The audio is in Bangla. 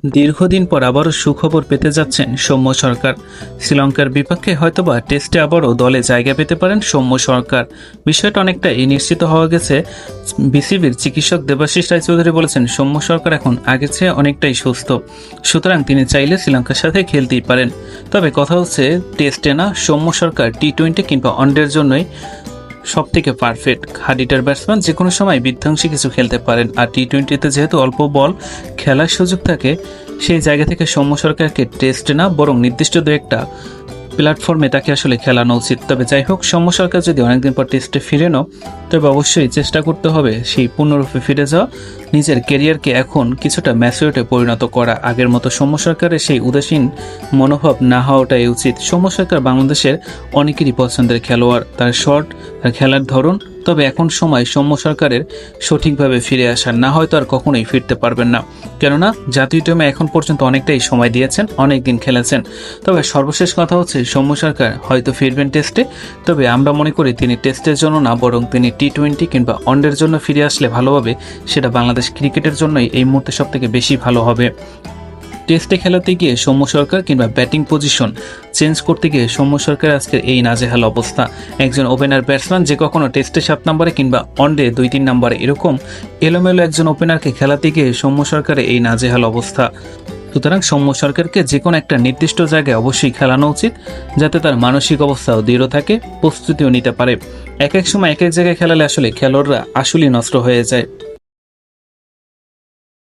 দীর্ঘদিন পর আবারও সুখবর পেতে যাচ্ছেন সৌম্য সরকার। শ্রীলঙ্কার বিপক্ষে হয়তোবা টেস্টে আবারও দলে জায়গা পেতে পারেন সৌম্য সরকার। বিষয়টা অনেকটাই নিশ্চিত হওয়া গেছে। বিসিবির চিকিৎসক দেবাশিস রায়চৌধুরী বলেছেন সৌম্য সরকার এখন আগের চেয়ে অনেকটাই সুস্থ, সুতরাং তিনি চাইলে শ্রীলঙ্কার সাথে খেলতেই পারেন। তবে কথা হচ্ছে টেস্টে না, সৌম্য সরকার টি-20 কিংবা ওয়ানডের জন্যই সবথেকে পারফেক্ট। হাডিটার ব্যাটসম্যান যে কোনো সময় বিধ্বংসী কিছু খেলতে পারেন, আর টি-20তে যেহেতু অল্প বল খেলার সুযোগ থাকে, সেই জায়গা থেকে সৌম্য সরকারকে টেস্টে না বরং নির্দিষ্ট দু একটা প্ল্যাটফর্মে তাকে আসলে খেলানো উচিত। তবে যাই হোক, সৌম্য সরকার যদি অনেকদিন পর টেস্টে ফিরেনও, তবে অবশ্যই চেষ্টা করতে হবে সেই পূর্ণরূপে ফিরে যাওয়া, নিজের ক্যারিয়ারকে এখন কিছুটা ম্যাচিউরিটিতে পরিণত করা। আগের মতো সৌম্য সরকারের সেই উদাসীন মনোভাব না হওয়াটাই উচিত। সৌম্য সরকার বাংলাদেশের অনেকেরই পছন্দের খেলোয়াড়, তার শট, তার খেলার ধরন। তবে এখন সময় সৌম্য সরকারের সঠিকভাবে ফিরে আসার, না হয়তো আর কখনোই ফিরতে পারবেন না। কেননা জাতীয় টিমে এখন পর্যন্ত অনেকটাই সময় দিয়েছেন, অনেক দিন খেলেছেন। তবে সর্বশেষ কথা হচ্ছে সৌম্য সরকার হয়তো ফিরবেন টেস্টে। তবে আমরা মনে করি তিনি টেস্টের জন্য না বরং তিনি টি-20 কিংবা ওয়ানডের জন্য ফিরে আসলে ভালো হবে। সেটা বাংলাদেশ ক্রিকেটের জন্যই এই মুহূর্তে সবথেকে বেশি ভালো হবে। টেস্টে খেলাতে গিয়ে সৌম্য সরকার কিংবা ব্যাটিং পজিশন চেঞ্জ করতে গিয়ে সৌম্য সরকার আজকের এই নাজেহাল অবস্থা। একজন ওপেনার ব্যাটসম্যান যে কখনো টেস্টে 7 নম্বরে কিংবা ওয়ানডে 2-3 নম্বরে, এরকম এলোমেলো একজন ওপেনারকে খেলাতে গিয়ে সৌম্য সরকারের এই নাজেহাল অবস্থা। সুতরাং সৌম্য সরকারকে যে কোনো একটা নির্দিষ্ট জায়গায় অবশ্যই খেলানো উচিত, যাতে তার মানসিক অবস্থাও দৃঢ় থাকে, প্রস্তুতিও নিতে পারে। এক এক সময় এক এক জায়গায় খেলালে আসলে খেলোয়াড়রা আসলেই নষ্ট হয়ে যায়।